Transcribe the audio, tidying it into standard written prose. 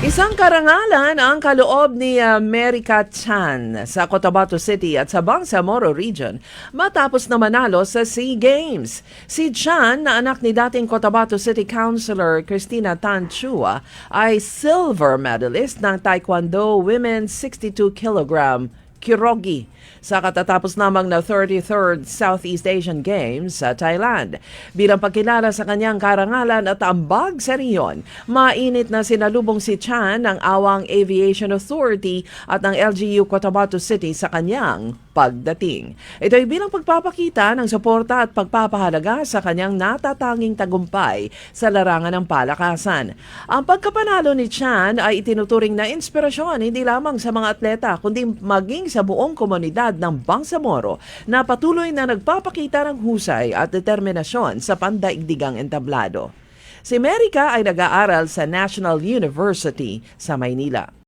Isang karangalan ang kaloob ni Merica Chan sa Cotabato City at sa Bangsamoro Region matapos na manalo sa SEA Games. Si Chan, na anak ni dating Cotabato City Councilor Cristina Tan Chua, ay silver medalist ng Taekwondo Women's 62 kilogram Kirogi sa katatapos namang na 33rd Southeast Asian Games sa Thailand. Bilang pagkilala sa kanyang karangalan at ambag sa riyon, mainit na sinalubong si Chan ng Awang Aviation Authority at ng LGU Cotabato City sa kanyang pagdating. Ito ay bilang pagpapakita ng suporta at pagpapahalaga sa kanyang natatanging tagumpay sa larangan ng palakasan. Ang pagkapanalo ni Chan ay itinuturing na inspirasyon hindi lamang sa mga atleta kundi maging sa buong komunidad ng Bangsamoro na patuloy na nagpapakita ng husay at determinasyon sa pandaigdigang entablado. Si Merica ay nag-aaral sa National University sa Maynila.